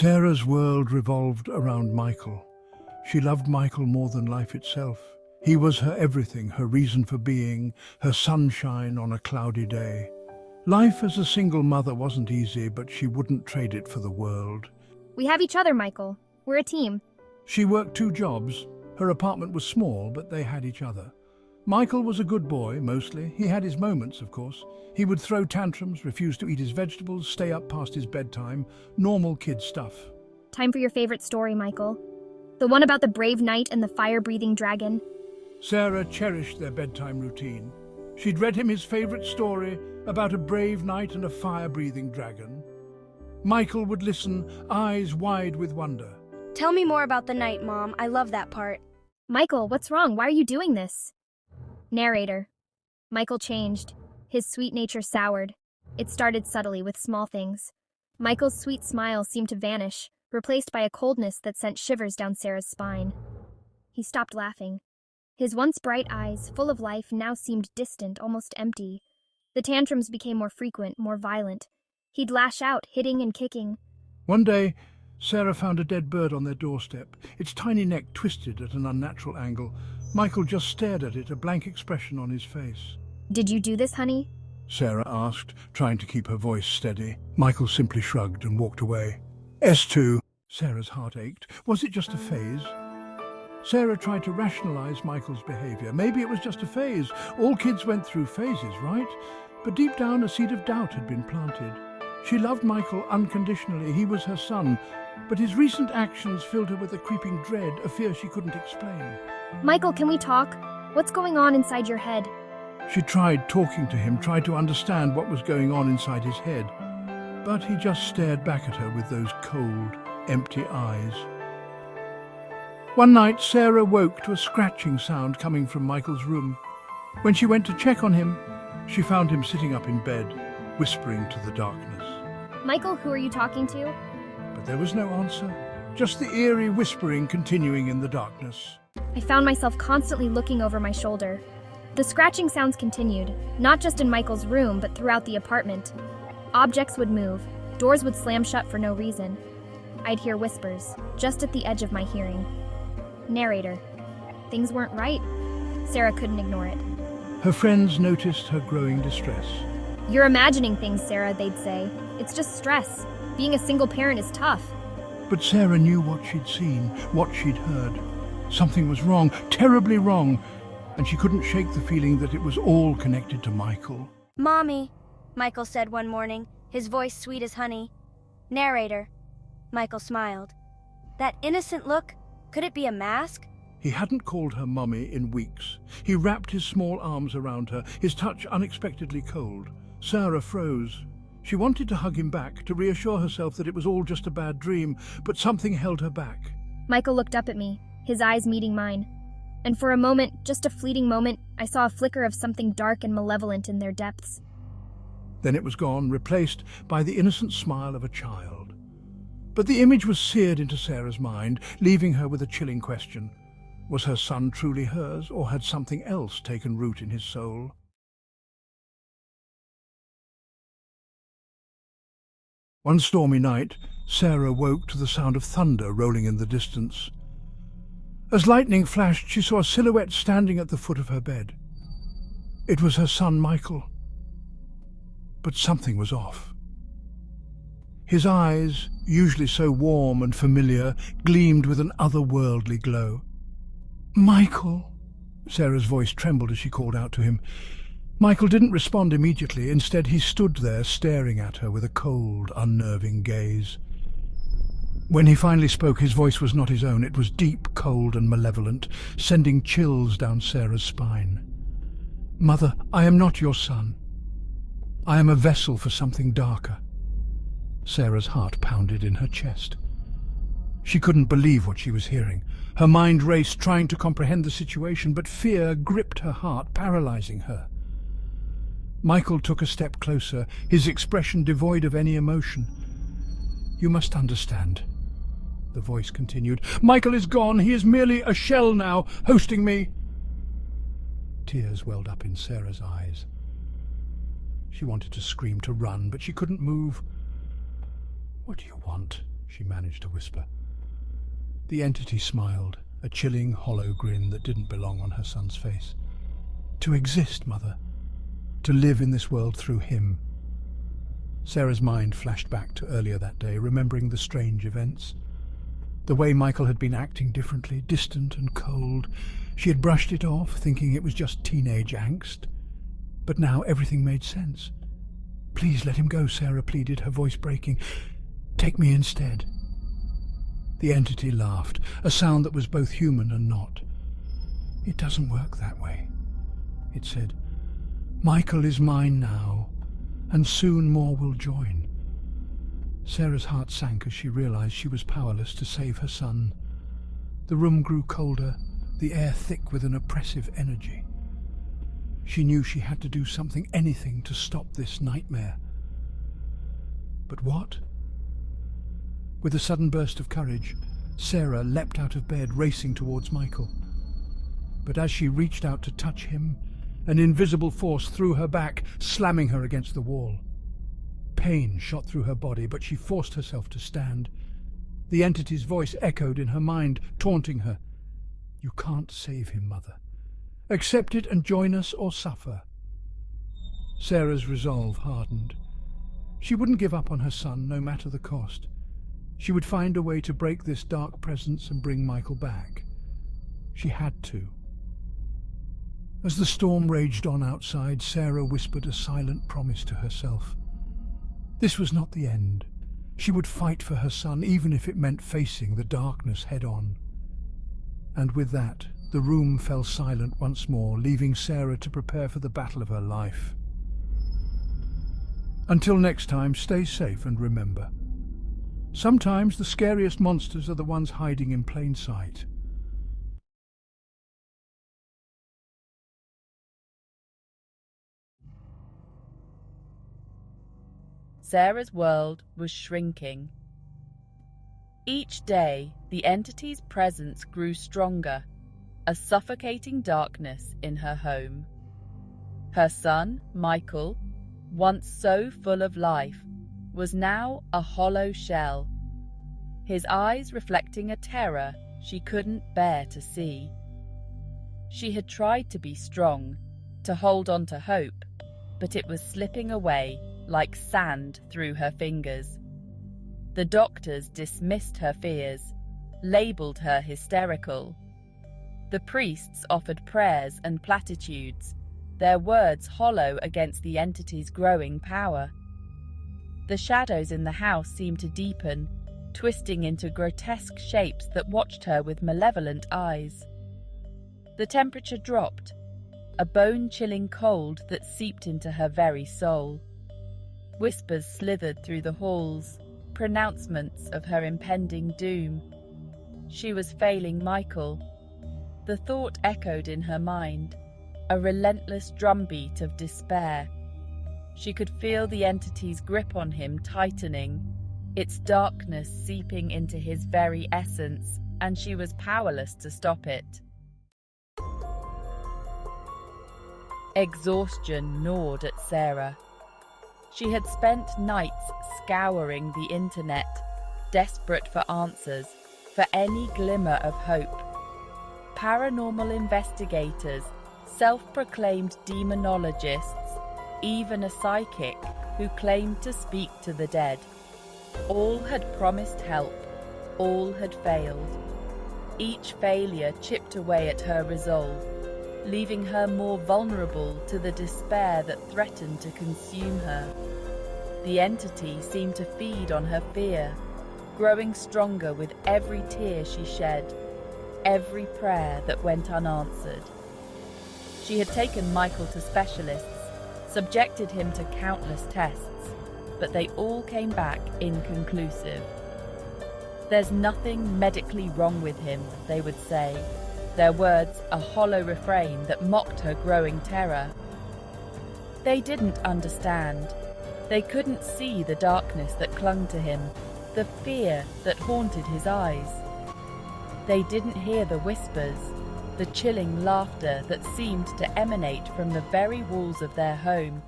Sarah's world revolved around Michael. She loved Michael more than life itself. He was her everything, her reason for being, her sunshine on a cloudy day. Life as a single mother wasn't easy, but she wouldn't trade it for the world. We have each other, Michael. We're a team. She worked 2 jobs. Her apartment was small, but they had each other. Michael was a good boy, mostly. He had his moments, of course. He would throw tantrums, refuse to eat his vegetables, stay up past his bedtime. Normal kid stuff. Time for your favorite story, Michael. The one about the brave knight and the fire-breathing dragon. Sarah cherished their bedtime routine. She'd read him his favorite story about a brave knight and a fire-breathing dragon. Michael would listen, eyes wide with wonder. Tell me more about the night, Mom. I love that part. Michael, what's wrong? Why are you doing this? Narrator. Michael changed. His sweet nature soured. It started subtly with small things. Michael's sweet smile seemed to vanish, replaced by a coldness that sent shivers down Sarah's spine. He stopped laughing. His once bright eyes, full of life, now seemed distant, almost empty. The tantrums became more frequent, more violent. He'd lash out, hitting and kicking. One day, Sarah found a dead bird on their doorstep, its tiny neck twisted at an unnatural angle. Michael just stared at it, a blank expression on his face. Did you do this, honey? Sarah asked, trying to keep her voice steady. Michael simply shrugged and walked away. S2. Sarah's heart ached. Was it just a phase? Sarah tried to rationalize Michael's behavior. Maybe it was just a phase. All kids went through phases, right? But deep down, a seed of doubt had been planted. She loved Michael unconditionally. He was her son. But his recent actions filled her with a creeping dread, a fear she couldn't explain. Michael, can we talk? What's going on inside your head? She tried talking to him, tried to understand what was going on inside his head. But he just stared back at her with those cold, empty eyes. One night, Sarah woke to a scratching sound coming from Michael's room. When she went to check on him, she found him sitting up in bed, whispering to the darkness. Michael, who are you talking to? But there was no answer, just the eerie whispering continuing in the darkness. I found myself constantly looking over my shoulder. The scratching sounds continued, not just in Michael's room, but throughout the apartment. Objects would move, doors would slam shut for no reason. I'd hear whispers, just at the edge of my hearing. Narrator. Things weren't right. Sarah couldn't ignore it. Her friends noticed her growing distress. You're imagining things, Sarah, they'd say. It's just stress. Being a single parent is tough. But Sarah knew what she'd seen, what she'd heard. Something was wrong, terribly wrong, and she couldn't shake the feeling that it was all connected to Michael. Mommy, Michael said one morning, his voice sweet as honey. Narrator. Michael smiled. That innocent look, could it be a mask? He hadn't called her mummy in weeks. He wrapped his small arms around her, his touch unexpectedly cold. Sarah froze. She wanted to hug him back, to reassure herself that it was all just a bad dream, but something held her back. Michael looked up at me, his eyes meeting mine. And for a moment, just a fleeting moment, I saw a flicker of something dark and malevolent in their depths. Then it was gone, replaced by the innocent smile of a child. But the image was seared into Sarah's mind, leaving her with a chilling question. Was her son truly hers, or had something else taken root in his soul? One stormy night, Sarah woke to the sound of thunder rolling in the distance. As lightning flashed, she saw a silhouette standing at the foot of her bed. It was her son, Michael. But something was off. His eyes, usually so warm and familiar, gleamed with an otherworldly glow. "Michael!" Sarah's voice trembled as she called out to him. Michael didn't respond immediately. Instead, he stood there staring at her with a cold, unnerving gaze. When he finally spoke, his voice was not his own. It was deep, cold, and malevolent, sending chills down Sarah's spine. "Mother, I am not your son. I am a vessel for something darker." Sarah's heart pounded in her chest. She couldn't believe what she was hearing. Her mind raced, trying to comprehend the situation, but fear gripped her heart, paralyzing her. Michael took a step closer, his expression devoid of any emotion. "You must understand," the voice continued. "Michael is gone. He is merely a shell now, hosting me." Tears welled up in Sarah's eyes. She wanted to scream, to run, but she couldn't move. "What do you want?" she managed to whisper. The entity smiled, a chilling, hollow grin that didn't belong on her son's face. To exist, Mother. To live in this world through him. Sarah's mind flashed back to earlier that day, remembering the strange events. The way Michael had been acting differently, distant and cold. She had brushed it off, thinking it was just teenage angst. But now everything made sense. "Please let him go," Sarah pleaded, her voice breaking. "Take me instead." The entity laughed, a sound that was both human and not. "It doesn't work that way," it said. "Michael is mine now, and soon more will join." Sarah's heart sank as she realized she was powerless to save her son. The room grew colder, the air thick with an oppressive energy. She knew she had to do something, anything, to stop this nightmare. But what? With a sudden burst of courage, Sarah leapt out of bed, racing towards Michael. But as she reached out to touch him, an invisible force threw her back, slamming her against the wall. Pain shot through her body, but she forced herself to stand. The entity's voice echoed in her mind, taunting her. "You can't save him, Mother. Accept it and join us or suffer." Sarah's resolve hardened. She wouldn't give up on her son, no matter the cost. She would find a way to break this dark presence and bring Michael back. She had to. As the storm raged on outside, Sarah whispered a silent promise to herself. This was not the end. She would fight for her son, even if it meant facing the darkness head-on. And with that, the room fell silent once more, leaving Sarah to prepare for the battle of her life. Until next time, stay safe and remember, sometimes the scariest monsters are the ones hiding in plain sight. Sarah's world was shrinking. Each day, the entity's presence grew stronger, a suffocating darkness in her home. Her son, Michael, once so full of life, was now a hollow shell, his eyes reflecting a terror she couldn't bear to see. She had tried to be strong, to hold on to hope, but it was slipping away like sand through her fingers. The doctors dismissed her fears, labelled her hysterical. The priests offered prayers and platitudes, their words hollow against the entity's growing power. The shadows in the house seemed to deepen, twisting into grotesque shapes that watched her with malevolent eyes. The temperature dropped, a bone-chilling cold that seeped into her very soul. Whispers slithered through the halls, pronouncements of her impending doom. She was failing Michael. The thought echoed in her mind, a relentless drumbeat of despair. She could feel the entity's grip on him tightening, its darkness seeping into his very essence, and she was powerless to stop it. Exhaustion gnawed at Sarah. She had spent nights scouring the internet, desperate for answers, for any glimmer of hope. Paranormal investigators, self-proclaimed demonologists, even a psychic who claimed to speak to the dead. All had promised help, all had failed. Each failure chipped away at her resolve, leaving her more vulnerable to the despair that threatened to consume her. The entity seemed to feed on her fear, growing stronger with every tear she shed, every prayer that went unanswered. She had taken Michael to specialists, subjected him to countless tests, but they all came back inconclusive. "There's nothing medically wrong with him," they would say, their words a hollow refrain that mocked her growing terror. They didn't understand. They couldn't see the darkness that clung to him, the fear that haunted his eyes. They didn't hear the whispers, the chilling laughter that seemed to emanate from the very walls of their home.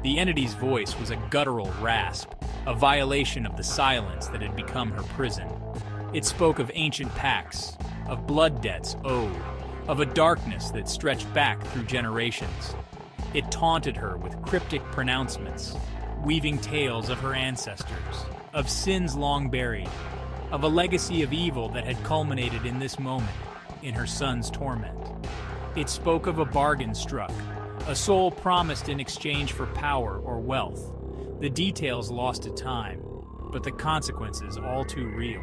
The entity's voice was a guttural rasp, a violation of the silence that had become her prison. It spoke of ancient pacts, of blood debts owed, of a darkness that stretched back through generations. It taunted her with cryptic pronouncements, weaving tales of her ancestors, of sins long buried, of a legacy of evil that had culminated in this moment, in her son's torment. It spoke of a bargain struck, a soul promised in exchange for power or wealth. The details lost to time, but the consequences all too real.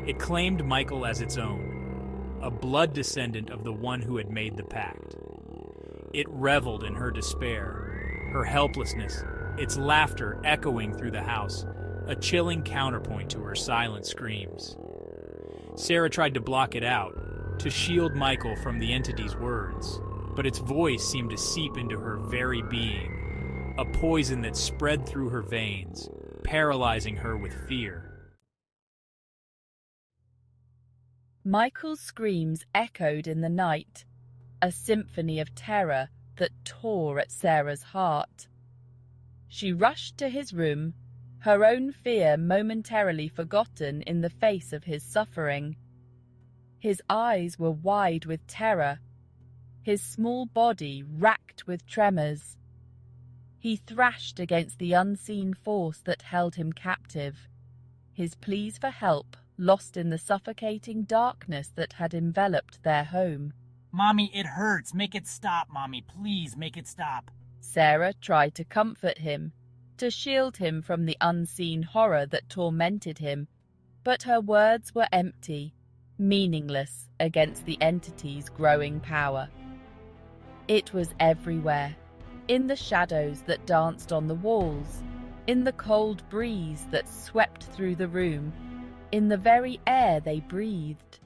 It claimed Michael as its own, a blood descendant of the one who had made the pact. It reveled in her despair, her helplessness, its laughter echoing through the house, a chilling counterpoint to her silent screams. Sarah tried to block it out, to shield Michael from the entity's words, but its voice seemed to seep into her very being, a poison that spread through her veins, paralyzing her with fear. Michael's screams echoed in the night, a symphony of terror that tore at Sarah's heart. She rushed to his room, her own fear momentarily forgotten in the face of his suffering. His eyes were wide with terror, his small body racked with tremors. He thrashed against the unseen force that held him captive, his pleas for help lost in the suffocating darkness that had enveloped their home. Mommy, it hurts. Make it stop, Mommy. Please make it stop. Sarah tried to comfort him, to shield him from the unseen horror that tormented him, but her words were empty, meaningless against the entity's growing power. It was everywhere, in the shadows that danced on the walls, in the cold breeze that swept through the room, in the very air they breathed.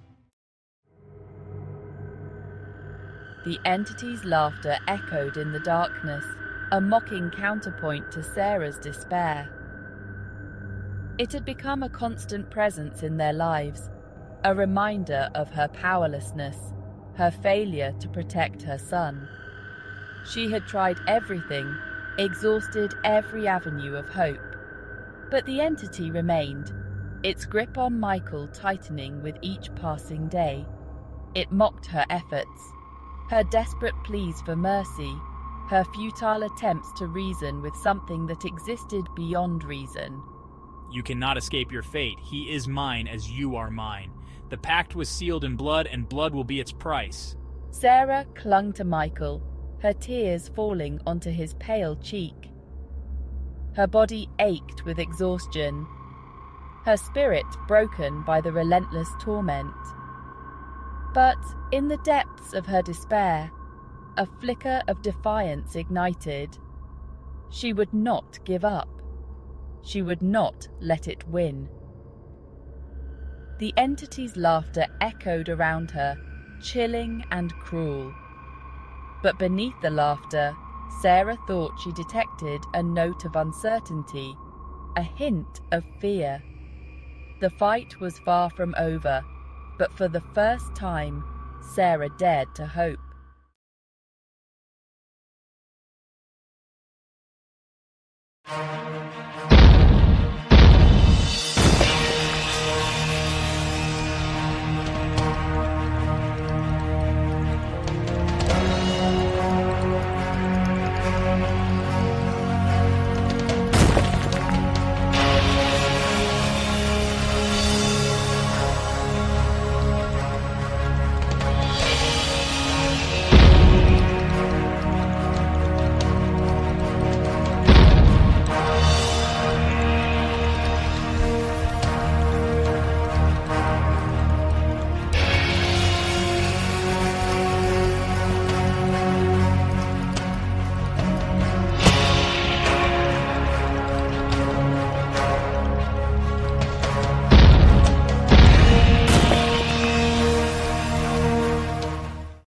The entity's laughter echoed in the darkness, a mocking counterpoint to Sarah's despair. It had become a constant presence in their lives, a reminder of her powerlessness, her failure to protect her son. She had tried everything, exhausted every avenue of hope. But the entity remained, its grip on Michael tightening with each passing day. It mocked her efforts, her desperate pleas for mercy, her futile attempts to reason with something that existed beyond reason. You cannot escape your fate. He is mine as you are mine. The pact was sealed in blood, and blood will be its price. Sarah clung to Michael, her tears falling onto his pale cheek. Her body ached with exhaustion, her spirit broken by the relentless torment. But in the depths of her despair, a flicker of defiance ignited. She would not give up. She would not let it win. The entity's laughter echoed around her, chilling and cruel. But beneath the laughter, Sarah thought she detected a note of uncertainty, a hint of fear. The fight was far from over, but for the first time, Sarah dared to hope.